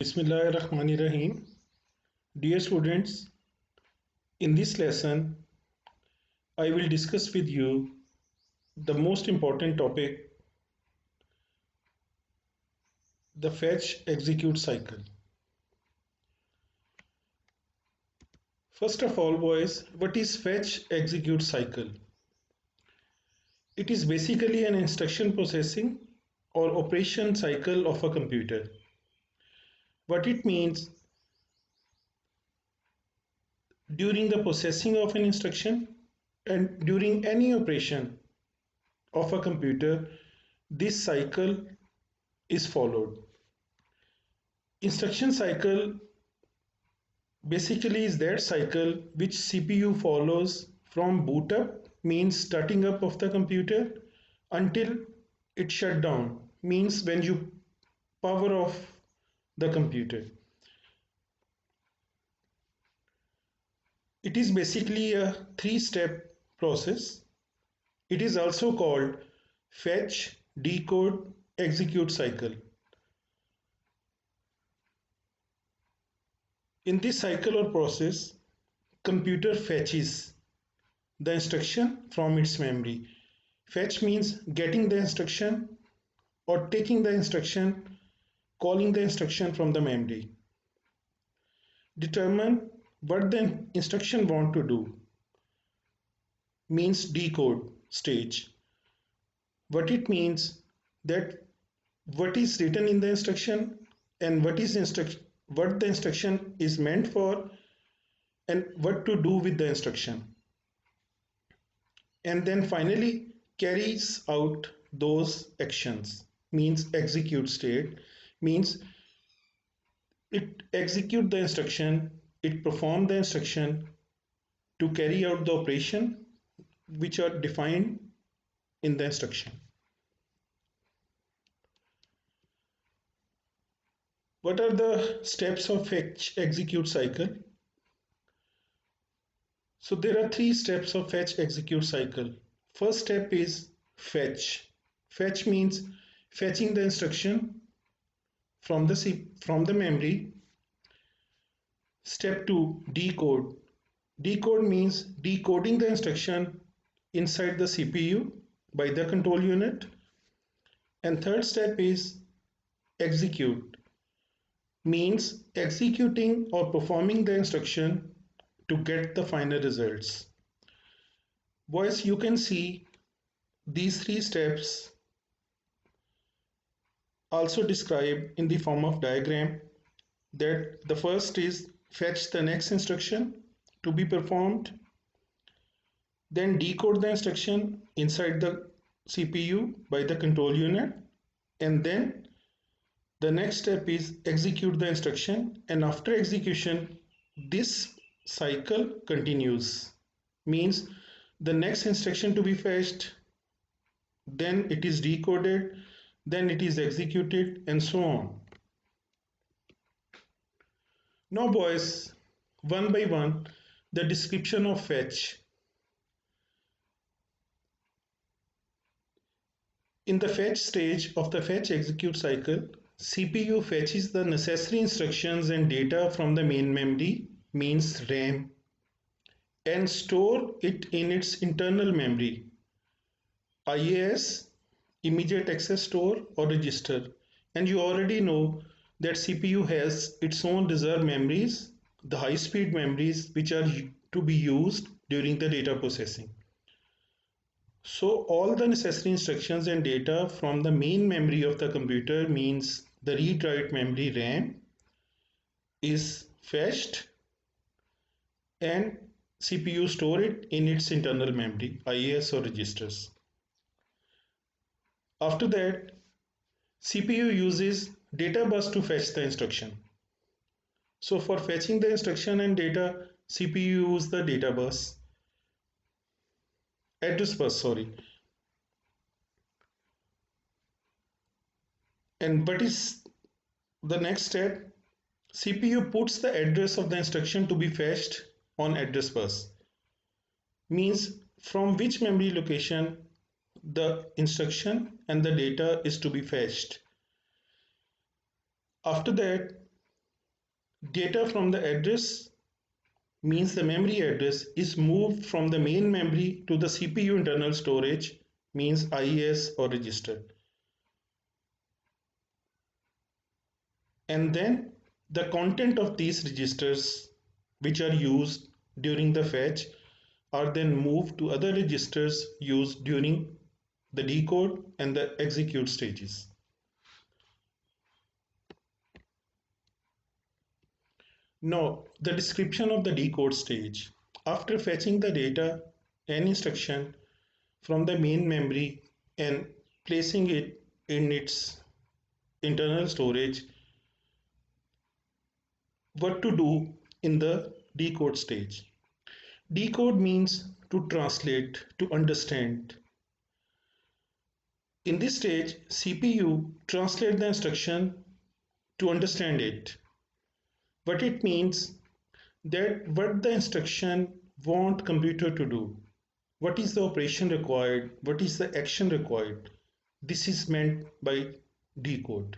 Bismillahirrahmanirrahim. Dear students, in this lesson, I will discuss with you the most important topic, the fetch-execute cycle. First of all, boys, what is fetch-execute cycle? It is basically an instruction processing or operation cycle of a computer. What it means, during the processing of an instruction and during any operation of a computer, this cycle is followed. Instruction cycle basically is that cycle which CPU follows from boot up, means starting up of the computer, until it shut down, means when you power off the computer. It is basically a three-step process. It is also called fetch, decode, execute cycle. In this cycle or process, computer fetches the instruction from its memory. Fetch means getting the instruction or taking the instruction, calling the instruction from the memory. Determine what the instruction want to do, means decode stage. What it means, that what is written in the instruction and what the instruction is meant for and what to do with the instruction. And then finally carries out those actions, means execute state, means it execute the instruction, it perform the instruction to carry out the operation which are defined in the instruction. What are the steps of fetch execute cycle? So there are three steps of fetch execute cycle. First step is fetch. Fetch means fetching the instruction from the memory. Step 2, decode. Decode means decoding the instruction inside the CPU by the control unit. And third step is execute, means executing or performing the instruction to get the final results. Boys, you can see these three steps also described in the form of diagram, that the first is fetch the next instruction to be performed, then decode the instruction inside the CPU by the control unit, and then the next step is execute the instruction, and after execution this cycle continues, means the next instruction to be fetched, then it is decoded, then it is executed, and so on. Now boys, one by one, the description of fetch. In the fetch stage of the fetch execute cycle, CPU fetches the necessary instructions and data from the main memory, means RAM, and store it in its internal memory, IAS, immediate access store, or register. And you already know that CPU has its own reserve memories, the high-speed memories, which are to be used during the data processing. So all the necessary instructions and data from the main memory of the computer, means the read-write memory RAM, is fetched and CPU store it in its internal memory, IAS or registers. After that, CPU uses data bus to fetch the instruction. So for fetching the instruction and data, CPU uses the address bus, sorry. And what is the next step? CPU puts the address of the instruction to be fetched on address bus, means from which memory location the instruction and the data is to be fetched. After that, Data from the address means the memory address is moved from the main memory to the CPU internal storage means IS or register. And then the content of these registers which are used during the fetch are then moved to other registers used during the decode and the execute stages. Now, the description of the decode stage. After fetching the data and instruction from the main memory and placing it in its internal storage, what to do in the decode stage? Decode means to translate, to understand. In this stage, CPU translates the instruction to understand it. What it means that what the instruction want computer to do, what is the operation required, what is the action required. This is meant by decode.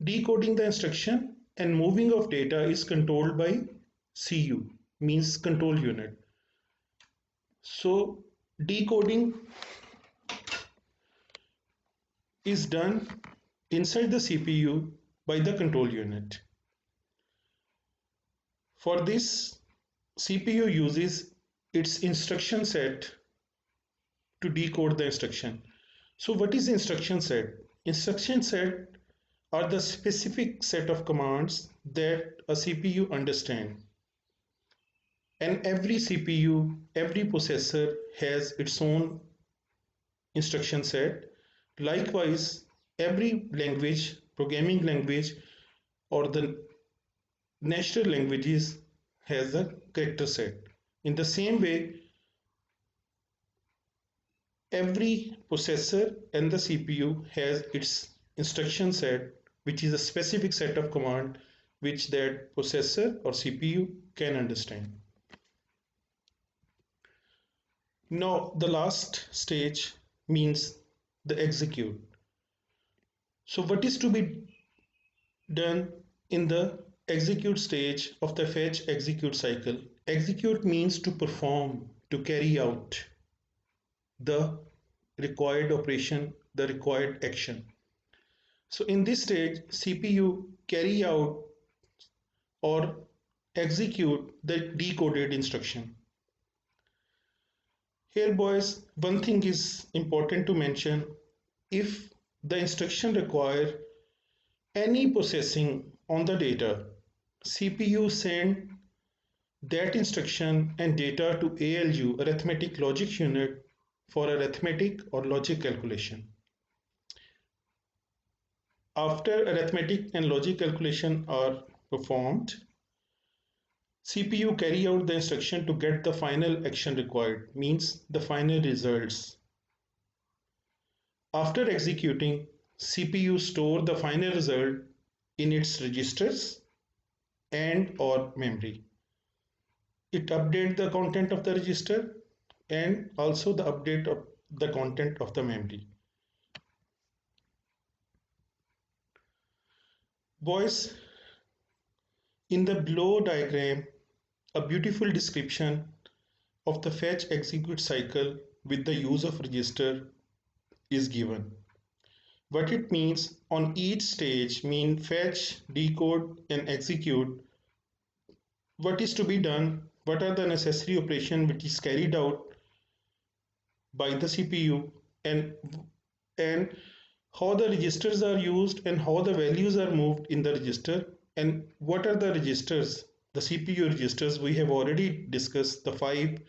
Decoding the instruction and moving of data is controlled by CU, means control unit. So decoding is done inside the CPU by the control unit. For this, CPU uses its instruction set to decode the instruction. So what is instruction set? Instruction set are the specific set of commands that a CPU understands. And every CPU, every processor has its own instruction set. Likewise, every language, programming language, or the natural languages has a character set. In the same way, every processor and the CPU has its instruction set, which is a specific set of command which that processor or CPU can understand. Now, the last stage means the execute. So what is to be done in the execute stage of the fetch execute cycle? Execute means to perform, to carry out the required operation, the required action. So in this stage, CPU carry out or execute the decoded instruction. Here boys, one thing is important to mention. If the instruction require any processing on the data, CPU send that instruction and data to ALU, arithmetic logic unit, for arithmetic or logic calculation. After arithmetic and logic calculation are performed, CPU carry out the instruction to get the final action required, means the final results. After executing, CPU store the final result in its registers and or memory. It updates the content of the register and also the update of the content of the memory. Boys, in the below diagram, a beautiful description of the fetch execute cycle with the use of register is given. What it means on each stage mean fetch, decode and execute. What is to be done? What are the necessary operation which is carried out by the CPU and how the registers are used and how the values are moved in the register and what are the registers, the CPU registers. We have already discussed the five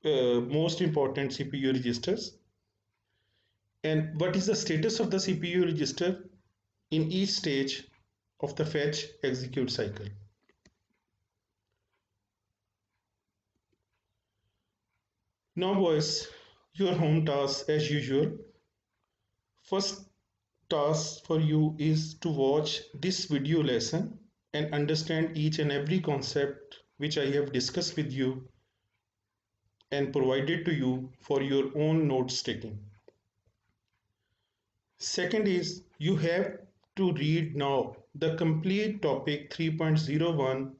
most important CPU registers and what is the status of the CPU register in each stage of the fetch execute cycle. Now boys, your home task as usual. First task for you is to watch this video lesson and understand each and every concept which I have discussed with you and provided to you for your own notes taking. Second is you have to read now the complete topic 3.01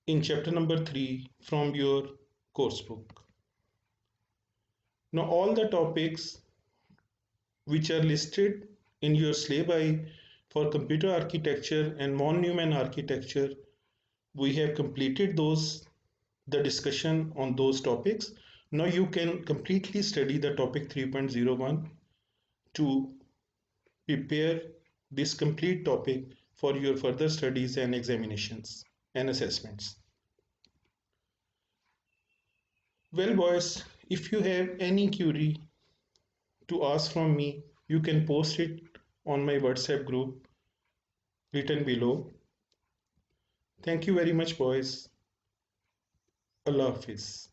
in chapter number 3 from your coursebook. Now all the topics which are listed in your syllabi for computer architecture and von Neumann architecture, we have completed the discussion on those topics. Now you can completely study the topic 3.01 to prepare this complete topic for your further studies and examinations and assessments. Well, boys, if you have any query to ask from me, you can post it on my WhatsApp group written below. Thank you very much, boys. Allah Hafiz.